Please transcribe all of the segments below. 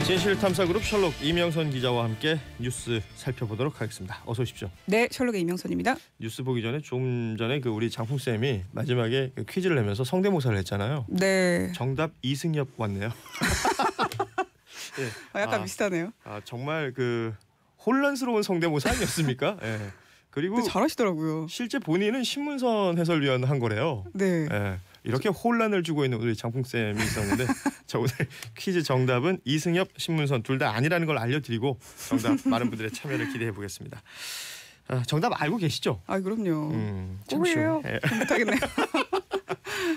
진실탐사그룹 셜록 이명선 기자와 함께 뉴스 살펴보도록 하겠습니다. 어서 오십시오. 네, 셜록의 이명선입니다. 뉴스 보기 전에 좀 전에 우리 장풍 쌤이 마지막에 퀴즈를 내면서 성대모사를 했잖아요. 네. 정답 이승엽 왔네요. 네. 약간 비슷하네요. 정말 혼란스러운 성대모사 아니었습니까? 네. 그리고 잘하시더라고요. 실제 본인은 신문선 해설위원 한 거래요. 네. 네. 이렇게 혼란을 주고 있는 우리 장풍 쌤이 있었는데 자, 오늘 퀴즈 정답은 이승엽, 신문선 둘 다 아니라는 걸 알려드리고 정답 많은 분들의 참여를 기대해 보겠습니다. 정답 알고 계시죠? 그럼요. 꼬리예요. 못하겠네요.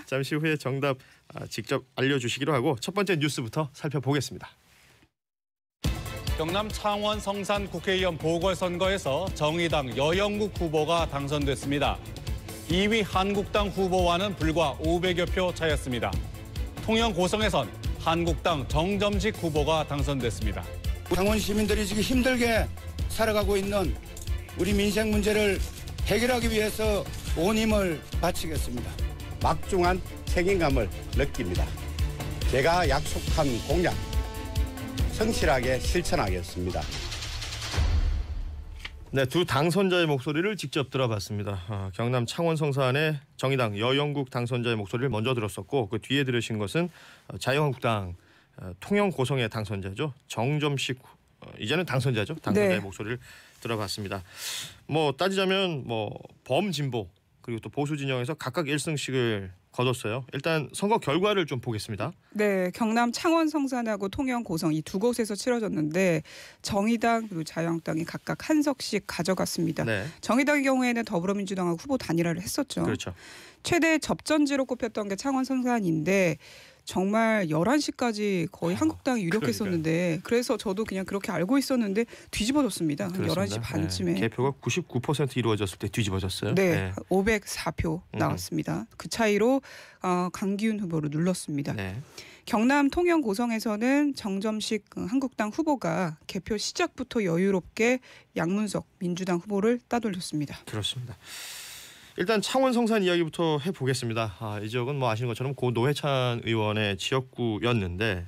잠시 후에 정답 직접 알려주시기로 하고 첫 번째 뉴스부터 살펴보겠습니다. 경남 창원 성산 국회의원 보궐선거에서 정의당 여영국 후보가 당선됐습니다. 2위 한국당 후보와는 불과 500여 표 차이였습니다. 통영 고성에선 한국당 정점식 후보가 당선됐습니다. 창원 시민들이 지금 힘들게 살아가고 있는 우리 민생 문제를 해결하기 위해서 온 힘을 바치겠습니다. 막중한 책임감을 느낍니다. 제가 약속한 공약 성실하게 실천하겠습니다. 네, 두 당선자의 목소리를 직접 들어봤습니다. 경남 창원 성산의 정의당 여영국 당선자의 목소리를 먼저 들었었고 그 뒤에 들으신 것은 자유한국당 통영 고성의 당선자죠. 정점식 이제는 당선자죠. 당선자의 네. 목소리를 들어봤습니다. 따지자면 범진보 그리고 또 보수 진영에서 각각 1승씩을 거뒀어요. 일단 선거 결과를 좀 보겠습니다. 네, 경남 창원 성산하고 통영 고성 이 두 곳에서 치러졌는데 정의당 그리고 자유한국당이 각각 한 석씩 가져갔습니다. 네. 정의당의 경우에는 더불어민주당하고 후보 단일화를 했었죠. 그렇죠. 최대 접전지로 꼽혔던 게 창원 성산인데 정말 11시까지 거의 한국당이 유력했었는데 그래서 저도 그냥 그렇게 알고 있었는데 뒤집어졌습니다. 한 11시 반쯤에. 네. 개표가 99% 이루어졌을 때 뒤집어졌어요. 네, 504표 나왔습니다. 그 차이로 강기훈 후보를 눌렀습니다. 네. 경남 통영 고성에서는 정점식 한국당 후보가 개표 시작부터 여유롭게 양문석 민주당 후보를 따돌렸습니다. 그렇습니다. 일단 창원 성산 이야기부터 해보겠습니다. 이 지역은 아시는 것처럼 고 노회찬 의원의 지역구였는데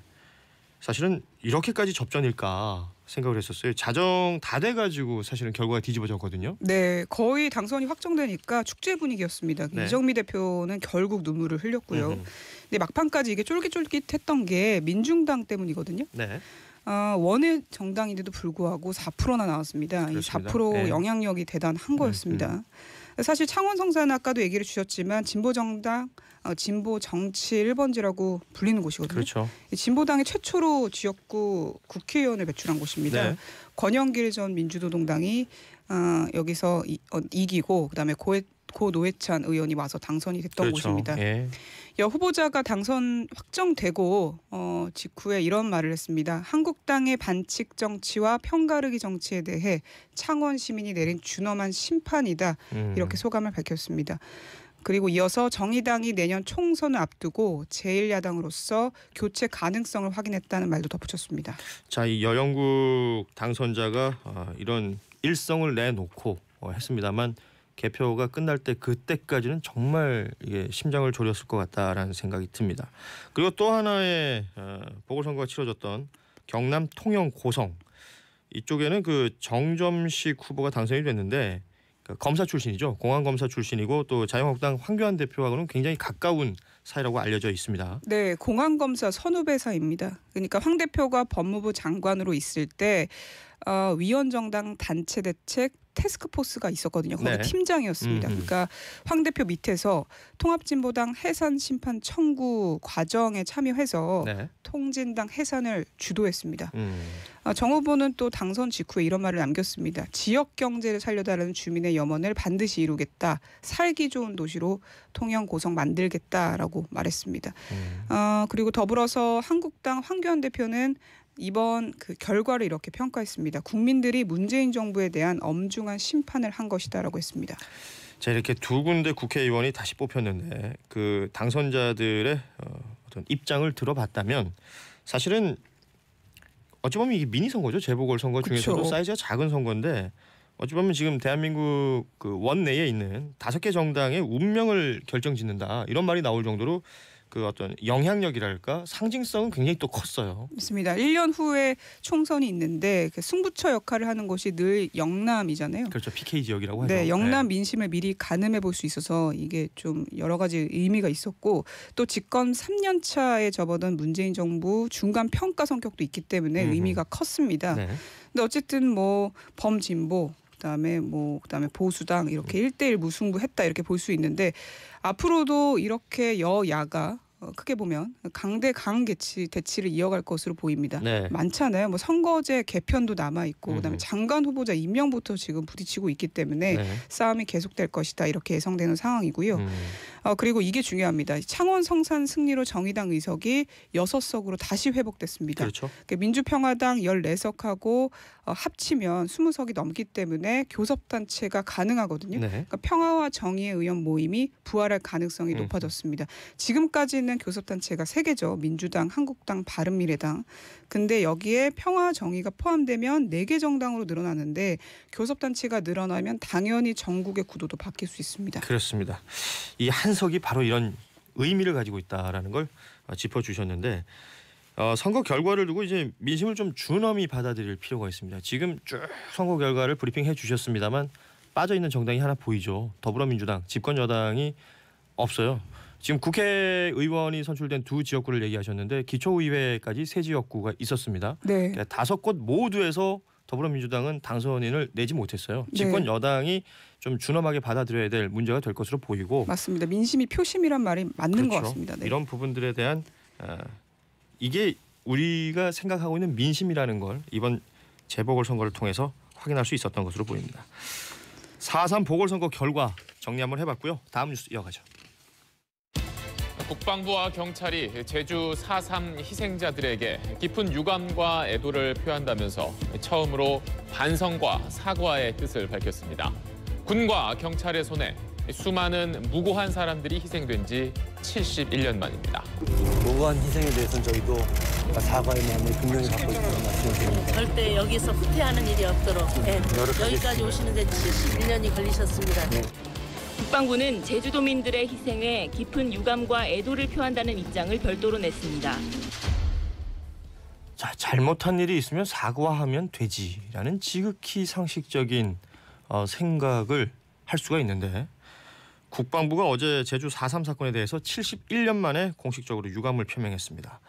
사실은 이렇게까지 접전일까 생각을 했었어요. 자정 다 돼가지고 사실은 결과가 뒤집어졌거든요. 네, 거의 당선이 확정되니까 축제 분위기였습니다. 네. 이정미 대표는 결국 눈물을 흘렸고요. 근데 막판까지 이게 쫄깃쫄깃했던 게 민중당 때문이거든요. 네. 원외 정당인데도 불구하고 4%나 나왔습니다. 그렇습니다. 이 4% 네. 영향력이 대단한 거였습니다. 사실 창원 성산 아까도 얘기를 주셨지만 진보 정당, 진보 정치 1번지라고 불리는 곳이거든요. 그렇죠. 진보당이 최초로 지역구 국회의원을 배출한 곳입니다. 네. 권영길 전 민주노동당이 여기서 이기고 그다음에 고 노회찬 의원이 와서 당선이 됐던 그렇죠. 곳입니다. 예. 여 후보자가 당선 확정되고 직후에 이런 말을 했습니다. 한국당의 반칙 정치와 편가르기 정치에 대해 창원 시민이 내린 준엄한 심판이다. 이렇게 소감을 밝혔습니다. 그리고 이어서 정의당이 내년 총선을 앞두고 제1야당으로서 교체 가능성을 확인했다는 말도 덧붙였습니다. 자, 이 여영국 당선자가 이런 일성을 내놓고 했습니다만 개표가 끝날 때 그때까지는 정말 이게 심장을 졸였을 것 같다라는 생각이 듭니다. 그리고 또 하나의 보궐선거가 치러졌던 경남 통영 고성 이쪽에는 정점식 후보가 당선이 됐는데 검사 출신이죠. 공안검사 출신이고 또 자유한국당 황교안 대표하고는 굉장히 가까운 사이라고 알려져 있습니다. 네, 공안검사 선후배 사이입니다. 그러니까 황 대표가 법무부 장관으로 있을 때 위원정당 단체 대책 태스크포스가 있었거든요. 거기 네. 팀장이었습니다. 그러니까 황 대표 밑에서 통합진보당 해산 심판 청구 과정에 참여해서 네. 통진당 해산을 주도했습니다. 정 후보는 또 당선 직후에 이런 말을 남겼습니다. 지역 경제를 살려달라는 주민의 염원을 반드시 이루겠다. 살기 좋은 도시로 통영 고성 만들겠다라고 말했습니다. 그리고 더불어서 한국당 황교안 대표는 이번 결과를 이렇게 평가했습니다. 국민들이 문재인 정부에 대한 엄중한 심판을 한 것이다라고 했습니다. 자, 이렇게 두 군데 국회의원이 다시 뽑혔는데 그 당선자들의 어떤 입장을 들어봤다면 사실은 어찌 보면 이게 미니 선거죠. 재보궐선거 중에서도 그쵸. 사이즈가 작은 선거인데 어찌 보면 지금 대한민국 원내에 있는 5개 정당의 운명을 결정짓는다 이런 말이 나올 정도로 그 어떤 영향력이랄까 상징성은 굉장히 또 컸어요. 맞습니다. 1년 후에 총선이 있는데 그 승부처 역할을 하는 곳이 늘 영남이잖아요. 그렇죠. PK 지역이라고 하죠. 네, 영남 민심을 미리 가늠해 볼 수 있어서 이게 좀 여러 가지 의미가 있었고 또 집권 3년 차에 접어든 문재인 정부 중간 평가 성격도 있기 때문에 의미가 컸습니다. 네. 근데 어쨌든 뭐 범진보 그다음에 보수당 이렇게 1대1 무승부했다 이렇게 볼 수 있는데 앞으로도 이렇게 여야가 크게 보면 강대강 대치를 이어갈 것으로 보입니다. 네. 많잖아요. 뭐 선거제 개편도 남아 있고 그다음에 장관 후보자 임명부터 지금 부딪히고 있기 때문에 네. 싸움이 계속될 것이다 이렇게 예상되는 상황이고요. 그리고 이게 중요합니다. 창원 성산 승리로 정의당 의석이 6석으로 다시 회복됐습니다. 그렇죠. 민주평화당 14석하고 합치면 20석이 넘기 때문에 교섭단체가 가능하거든요. 네. 그러니까 평화와 정의의 의원 모임이 부활할 가능성이 높아졌습니다. 지금까지는 교섭단체가 3개죠. 민주당, 한국당, 바른미래당. 근데 여기에 평화와 정의가 포함되면 4개 정당으로 늘어나는데 교섭단체가 늘어나면 당연히 전국의 구도도 바뀔 수 있습니다. 그렇습니다. 이 한석이 바로 이런 의미를 가지고 있다라는 걸 짚어주셨는데 선거 결과를 두고 이제 민심을 좀 준엄히 받아들일 필요가 있습니다. 지금 쭉 선거 결과를 브리핑해 주셨습니다만 빠져 있는 정당이 하나 보이죠. 더불어민주당 집권 여당이 없어요. 지금 국회의원이 선출된 2 지역구를 얘기하셨는데 기초의회까지 3 지역구가 있었습니다. 네. 5곳 모두에서 더불어민주당은 당선인을 내지 못했어요. 집권 네. 여당이 좀 준엄하게 받아들여야 될 문제가 될 것으로 보이고 맞습니다. 민심이 표심이란 말이 맞는 것 같습니다. 네. 이런 부분들에 대한 이게 우리가 생각하고 있는 민심이라는 걸 이번 재보궐선거를 통해서 확인할 수 있었던 것으로 보입니다. 4.3 보궐선거 결과 정리 한번 해봤고요. 다음 뉴스 이어가죠. 국방부와 경찰이 제주 4.3 희생자들에게 깊은 유감과 애도를 표한다면서 처음으로 반성과 사과의 뜻을 밝혔습니다. 군과 경찰의 손에 수많은 무고한 사람들이 희생된 지 71년 만입니다. 무고한 희생에 대해서는 저희도 사과의 마음을 분명히 갖고 있다는 말씀을 드립니다. 절대 여기서 후퇴하는 일이 없도록 여기까지 오시는 데 71년이 걸리셨습니다. 네. 국방부는 제주도민들의 희생에 깊은 유감과 애도를 표한다는 입장을 별도로 냈습니다. 자, 잘못한 일이 있으면 사과하면 되지라는 지극히 상식적인 생각을 할 수가 있는데 국방부가 어제 제주 4.3 사건에 대해서 71년 만에 공식적으로 유감을 표명했습니다.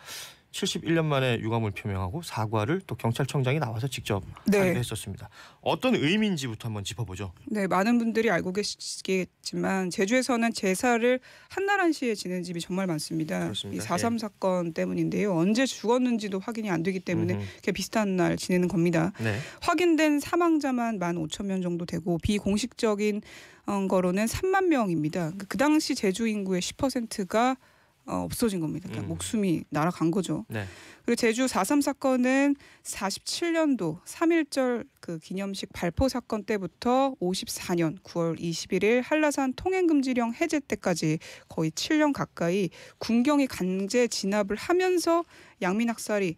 71년 만에 유감을 표명하고 사과를 또 경찰청장이 나와서 직접 하기도 했었습니다. 어떤 의미인지부터 한번 짚어보죠. 네, 많은 분들이 알고 계시겠지만 제주에서는 제사를 한나란 시에 지내는 집이 정말 많습니다. 그렇습니다. 이 4.3 사건 때문인데요. 언제 죽었는지도 확인이 안 되기 때문에 이렇게 비슷한 날 지내는 겁니다. 네. 확인된 사망자만 15,000명 정도 되고 비공식적인 거로는 3만 명입니다. 그 당시 제주 인구의 10%가 없어진 겁니다. 그러니까 목숨이 날아간 거죠. 네. 그리고 제주 4.3 사건은 47년도 3.1절 그 기념식 발포 사건 때부터 54년 9월 21일 한라산 통행금지령 해제 때까지 거의 7년 가까이 군경이 강제 진압을 하면서 양민학살이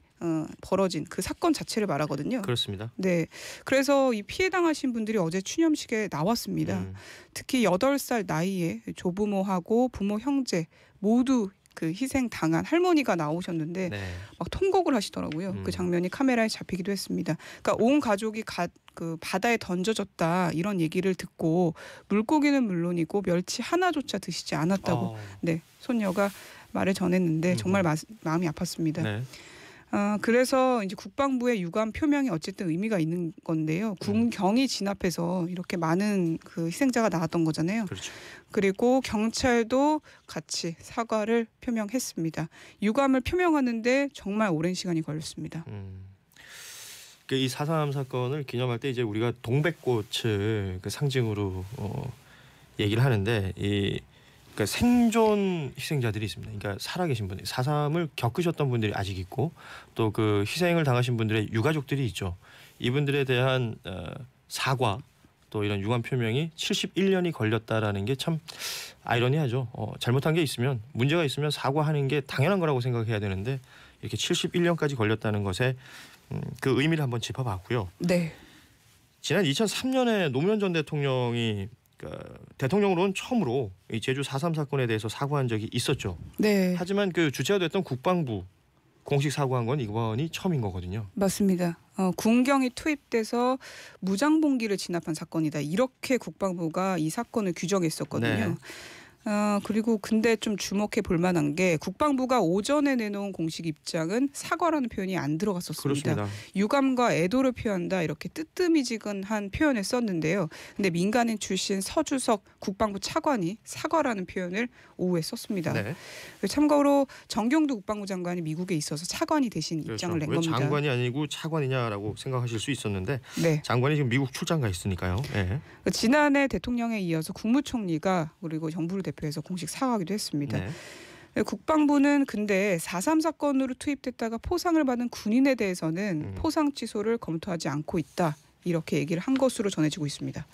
벌어진 그 사건 자체를 말하거든요. 그렇습니다. 네, 그래서 이 피해 당하신 분들이 어제 추념식에 나왔습니다. 특히 8살 나이에 조부모하고 부모 형제 모두 그 희생 당한 할머니가 나오셨는데 막 통곡을 하시더라고요. 그 장면이 카메라에 잡히기도 했습니다. 그러니까 온 가족이 그 바다에 던져졌다 이런 얘기를 듣고 물고기는 물론이고 멸치 하나조차 드시지 않았다고 네 손녀가 말을 전했는데 정말 마음이 아팠습니다. 네. 그래서 이제 국방부의 유감 표명이 어쨌든 의미가 있는 건데요. 군경이 진압해서 이렇게 많은 그 희생자가 나왔던 거잖아요. 그렇죠. 그리고 경찰도 같이 사과를 표명했습니다. 유감을 표명하는데 정말 오랜 시간이 걸렸습니다. 이 4.3 사건을 기념할 때 이제 우리가 동백꽃을 그 상징으로 얘기를 하는데 그러니까 생존 희생자들이 있습니다. 그러니까 살아계신 분들, 4.3을 겪으셨던 분들이 아직 있고 또 그 희생을 당하신 분들의 유가족들이 있죠. 이분들에 대한 사과 또 이런 유감 표명이 71년이 걸렸다라는 게 참 아이러니하죠. 잘못한 게 있으면 문제가 있으면 사과하는 게 당연한 거라고 생각해야 되는데 이렇게 71년까지 걸렸다는 것에 그 의미를 한번 짚어봤고요. 네. 지난 2003년에 노무현 전 대통령이 그러니까 대통령으로는 처음으로 이 제주 4.3 사건에 대해서 사과한 적이 있었죠. 네. 하지만 그 주체가 됐던 국방부 공식 사과한 건 이번이 처음인 거거든요. 맞습니다. 군경이 투입돼서 무장봉기를 진압한 사건이다. 이렇게 국방부가 이 사건을 규정했었거든요. 네. 그리고 근데 좀 주목해 볼 만한 게 국방부가 오전에 내놓은 공식 입장은 사과라는 표현이 안 들어갔었습니다. 그렇습니다. 유감과 애도를 표한다 이렇게 뜨뜨미지근한 표현을 썼는데요. 근데 민간인 출신 서주석 국방부 차관이 사과라는 표현을 오후에 썼습니다. 네. 참고로 정경두 국방부 장관이 미국에 있어서 차관이 대신 입장을 낸 왜 겁니다. 장관이 아니고 차관이냐라고 생각하실 수 있었는데 네. 장관이 지금 미국 출장 가 있으니까요. 네. 지난해 대통령에 이어서 국무총리가 그리고 정부를 대표해서 공식 사과하기도 했습니다. 네. 국방부는 근데 4.3 사건으로 투입됐다가 포상을 받은 군인에 대해서는 포상 취소를 검토하지 않고 있다. 이렇게 얘기를 한 것으로 전해지고 있습니다.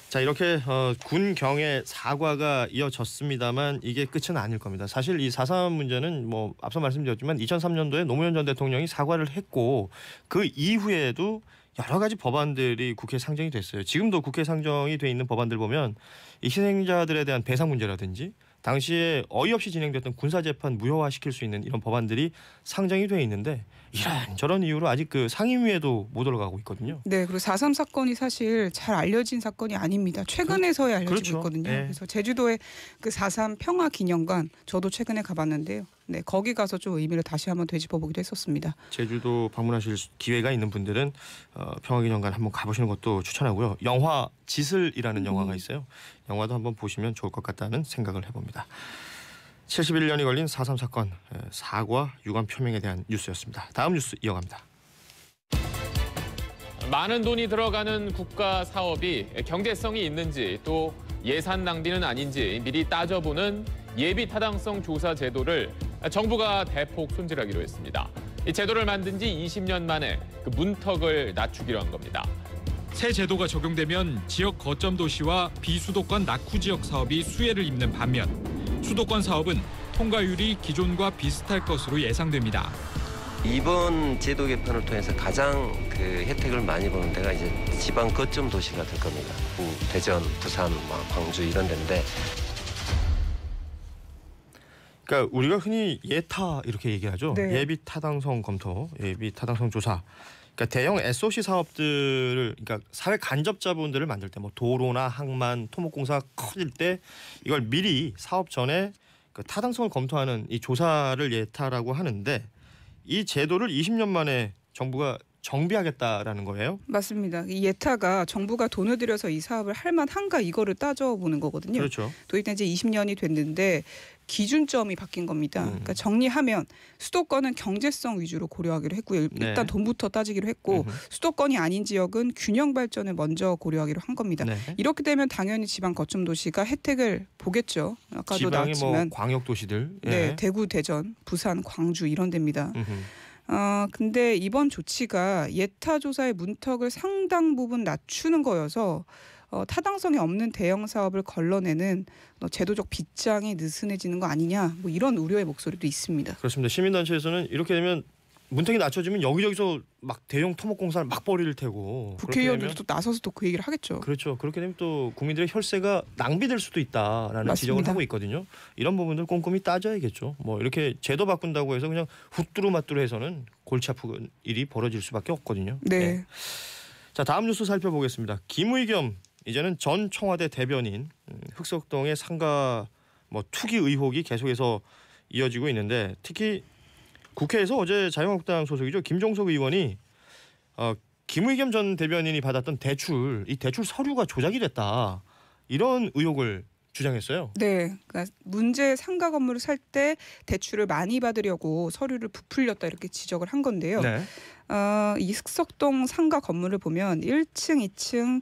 자, 이렇게 군경의 사과가 이어졌습니다만 이게 끝은 아닐 겁니다. 사실 이 4.3 문제는 뭐 앞서 말씀드렸지만 2003년도에 노무현 전 대통령이 사과를 했고 그 이후에도 여러 가지 법안들이 국회에 상정이 됐어요. 지금도 국회에 상정이 돼 있는 법안들 보면 이 희생자들에 대한 배상 문제라든지 당시에 어이없이 진행됐던 군사재판 무효화시킬 수 있는 이런 법안들이 상정이 돼 있는데 이런저런 이유로 아직 그 상임위에도 못 올라가고 있거든요. 네, 그리고 4.3 사건이 사실 잘 알려진 사건이 아닙니다. 최근에서야 알려지고 그렇죠. 있거든요. 네. 그래서 제주도의 그 4.3 평화기념관 저도 최근에 가봤는데요. 네, 거기 가서 좀 의미를 다시 한번 되짚어보기도 했었습니다. 제주도 방문하실 기회가 있는 분들은 평화기념관 한번 가보시는 것도 추천하고요. 영화 지슬이라는 영화가 있어요. 영화도 한번 보시면 좋을 것 같다는 생각을 해봅니다. 71년이 걸린 4.3 사건 사과 유감 표명에 대한 뉴스였습니다. 다음 뉴스 이어갑니다. 많은 돈이 들어가는 국가 사업이 경제성이 있는지 또 예산 낭비는 아닌지 미리 따져보는 예비 타당성 조사 제도를 정부가 대폭 손질하기로 했습니다. 이 제도를 만든 지 20년 만에 그 문턱을 낮추기로 한 겁니다. 새 제도가 적용되면 지역 거점 도시와 비수도권 낙후 지역 사업이 수혜를 입는 반면 수도권 사업은 통과율이 기존과 비슷할 것으로 예상됩니다. 이번 제도 개편을 통해서 가장 그 혜택을 많이 보는 데가 이제 지방 거점 도시가 될 겁니다. 대전, 부산, 광주 이런 데인데. 그러니까 우리가 흔히 예타 이렇게 얘기하죠. 네. 예비 타당성 검토, 예비 타당성 조사. 그러니까 대형 SOC 사업들을 그러니까 사회 간접 자본들을 만들 때 뭐 도로나 항만, 토목공사 커질 때 이걸 미리 사업 전에 그 타당성을 검토하는 이 조사를 예타라고 하는데 이 제도를 20년 만에 정부가 정비하겠다라는 거예요. 맞습니다. 이 예타가 정부가 돈을 들여서 이 사업을 할 만한가 이거를 따져보는 거거든요. 그렇죠. 도입된 지 20년이 됐는데 기준점이 바뀐 겁니다. 그러니까 정리하면 수도권은 경제성 위주로 고려하기로 했고요. 일단 네. 돈부터 따지기로 했고 수도권이 아닌 지역은 균형 발전을 먼저 고려하기로 한 겁니다. 네. 이렇게 되면 당연히 지방 거점 도시가 혜택을 보겠죠. 아까도 지방의 나왔지만 뭐 광역 도시들. 네, 대구, 대전, 부산, 광주 이런 데입니다. 근데 이번 조치가 예타 조사의 문턱을 상당 부분 낮추는 거여서 타당성이 없는 대형 사업을 걸러내는 제도적 빗장이 느슨해지는 거 아니냐 뭐 이런 우려의 목소리도 있습니다. 그렇습니다. 시민단체에서는 이렇게 되면 문턱이 낮춰지면 여기저기서 막 대형 토목공사를 막 벌일 테고 국회의원들도 또 나서서 또 그 얘기를 하겠죠. 그렇죠. 그렇게 되면 또 국민들의 혈세가 낭비될 수도 있다라는 맞습니다. 지적을 하고 있거든요. 이런 부분들 꼼꼼히 따져야겠죠. 뭐 이렇게 제도 바꾼다고 해서 그냥 후뚜루마뚜루 해서는 골치 아픈 일이 벌어질 수밖에 없거든요. 네. 자, 다음 뉴스 살펴보겠습니다. 김의겸 이제는 전 청와대 대변인 흑석동의 상가 투기 의혹이 계속해서 이어지고 있는데 특히 국회에서 어제 자유한국당 소속이죠. 김종석 의원이 김의겸 전 대변인이 받았던 대출, 이 대출 서류가 조작이 됐다. 이런 의혹을 주장했어요. 네, 그러니까 문제 상가 건물을 살 때 대출을 많이 받으려고 서류를 부풀렸다 이렇게 지적을 한 건데요. 네. 이 흑석동 상가 건물을 보면 1층, 2층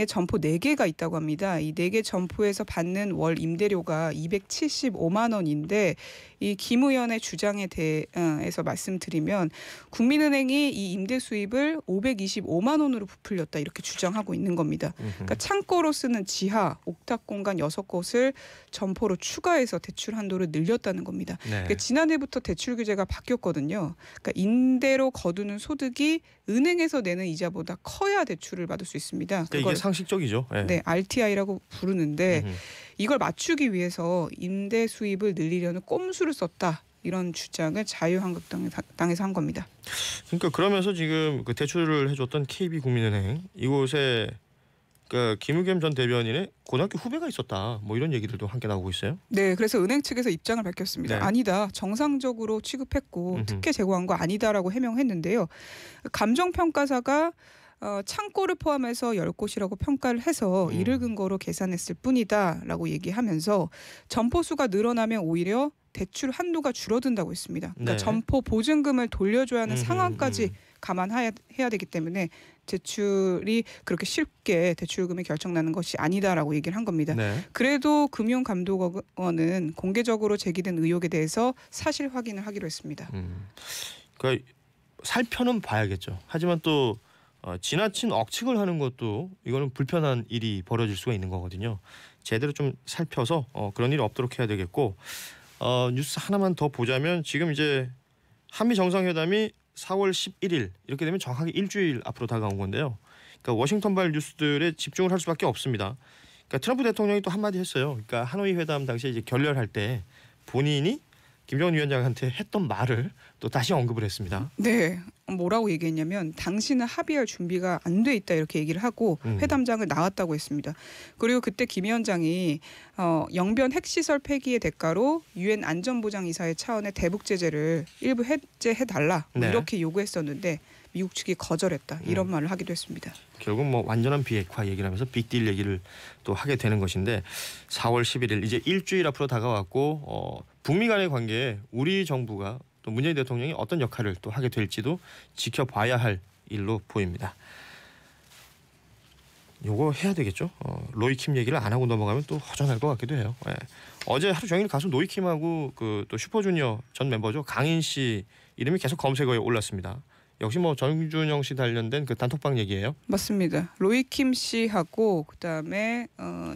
점포 4개가 있다고 합니다. 이 4개 점포에서 받는 월 임대료가 275만 원인데 이 김 의원의 주장에 대해서 말씀드리면 국민은행이 이 임대 수입을 525만 원으로 부풀렸다 이렇게 주장하고 있는 겁니다. 그러니까 창고로 쓰는 지하, 옥탑 공간 6곳을 점포로 추가해서 대출 한도를 늘렸다는 겁니다. 네. 그러니까 지난해부터 대출 규제가 바뀌었거든요. 그러니까 임대로 거두는 소득이 은행에서 내는 이자보다 커야 대출을 받을 수 있습니다. 그러니까 이게 상식적이죠. 네. 네, RTI라고 부르는데 이걸 맞추기 위해서 임대 수입을 늘리려는 꼼수를 썼다. 이런 주장을 자유한국당에서 한 겁니다. 그러니까 그러면서 지금 그 대출을 해줬던 KB국민은행 이곳에 그러니까 김의겸 전 대변인의 고등학교 후배가 있었다. 뭐 이런 얘기들도 함께 나오고 있어요. 네, 그래서 은행 측에서 입장을 밝혔습니다. 네. 아니다, 정상적으로 취급했고 특혜 제공한 거 아니다라고 해명했는데요. 감정평가사가 창고를 포함해서 10곳이라고 평가를 해서 이를 근거로 계산했을 뿐이다라고 얘기하면서 점포수가 늘어나면 오히려 대출 한도가 줄어든다고 했습니다. 그러니까 네. 점포 보증금을 돌려줘야 하는 상황까지 감안해야 되기 때문에 대출이 그렇게 쉽게 대출금이 결정나는 것이 아니다라고 얘기를 한 겁니다. 네. 그래도 금융감독원은 공개적으로 제기된 의혹에 대해서 사실 확인을 하기로 했습니다. 그러니까 살펴는 봐야겠죠. 하지만 또 지나친 억측을 하는 것도 이거는 불편한 일이 벌어질 수가 있는 거거든요. 제대로 좀 살펴서 그런 일이 없도록 해야 되겠고 뉴스 하나만 더 보자면 지금 이제 한미 정상회담이 4월 11일 이렇게 되면 정확하게 일주일 앞으로 다가온 건데요. 그러니까 워싱턴발 뉴스들에 집중을 할 수밖에 없습니다. 그러니까 트럼프 대통령이 또 한마디 했어요. 그러니까 하노이 회담 당시에 이제 결렬할 때 본인이 김정은 위원장한테 했던 말을 또 다시 언급을 했습니다. 네, 뭐라고 얘기했냐면 당신은 합의할 준비가 안 돼 있다 이렇게 얘기를 하고 회담장을 나왔다고 했습니다. 그리고 그때 김 위원장이 영변 핵시설 폐기의 대가로 유엔 안전보장이사회 차원의 대북 제재를 일부 해제해달라 네. 이렇게 요구했었는데 미국 측이 거절했다 이런 말을 하기도 했습니다. 결국 뭐 완전한 비핵화 얘기를 하면서 빅딜 얘기를 또 하게 되는 것인데 4월 11일 이제 일주일 앞으로 다가왔고 북미 간의 관계에 우리 정부가 또 문재인 대통령이 어떤 역할을 또 하게 될지도 지켜봐야 할 일로 보입니다. 요거 해야 되겠죠. 로이킴 얘기를 안 하고 넘어가면 또 허전할 것 같기도 해요. 예. 어제 하루 종일 가수 로이킴하고 그 또 슈퍼주니어 전 멤버죠 강인 씨 이름이 계속 검색어에 올랐습니다. 역시 뭐 정준영 씨 관련된 그 단톡방 얘기예요. 맞습니다. 로이킴 씨하고 그다음에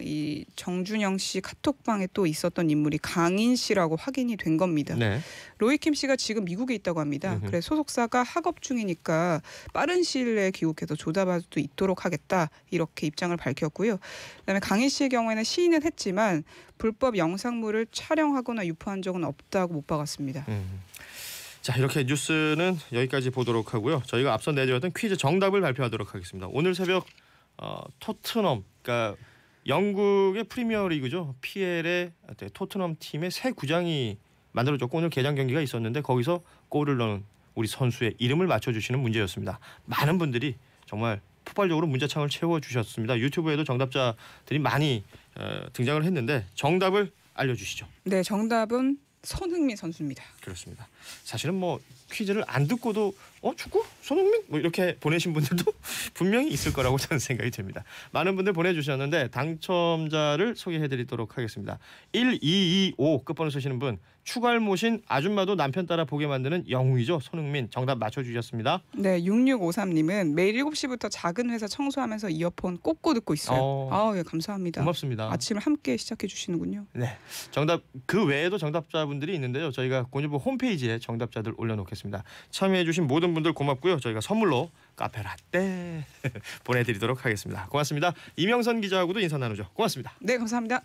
이 정준영 씨 카톡방에 또 있었던 인물이 강인 씨라고 확인이 된 겁니다. 네. 로이킴 씨가 지금 미국에 있다고 합니다. 그래서 소속사가 학업 중이니까 빠른 시일 내에 귀국해서 조답할 수 있도록 하겠다 이렇게 입장을 밝혔고요. 그다음에 강인 씨의 경우에는 시인은 했지만 불법 영상물을 촬영하거나 유포한 적은 없다고 못 박았습니다. 자, 이렇게 뉴스는 여기까지 보도록 하고요. 저희가 앞서 내드렸던 퀴즈 정답을 발표하도록 하겠습니다. 오늘 새벽 토트넘, 그러니까 영국의 프리미어리그죠. PL의 토트넘 팀의 새 구장이 만들어졌고 오늘 개장 경기가 있었는데 거기서 골을 넣은 우리 선수의 이름을 맞춰주시는 문제였습니다. 많은 분들이 정말 폭발적으로 문자창을 채워주셨습니다. 유튜브에도 정답자들이 많이 등장을 했는데 정답을 알려주시죠. 네, 정답은 손흥민 선수입니다. 그렇습니다. 사실은 뭐 퀴즈를 안 듣고도 축구? 손흥민? 뭐 이렇게 보내신 분들도 분명히 있을 거라고 저는 생각이 됩니다. 많은 분들 보내주셨는데 당첨자를 소개해드리도록 하겠습니다. 1225 끝번호 쓰시는 분 추갈모신 아줌마도 남편 따라 보게 만드는 영웅이죠. 손흥민 정답 맞춰주셨습니다. 네, 6653님은 매일 7시부터 작은 회사 청소하면서 이어폰 꽂고 듣고 있어요. 예, 감사합니다. 고맙습니다. 아침을 함께 시작해 주시는군요. 네, 정답 그 외에도 정답자분들이 있는데요. 저희가 고뉴브 홈페이지에 정답자들 올려놓겠습니다. 참여해주신 모든 분들 고맙고요. 저희가 선물로 카페라떼 보내드리도록 하겠습니다. 고맙습니다. 이명선 기자하고도 인사 나누죠. 고맙습니다. 네, 감사합니다.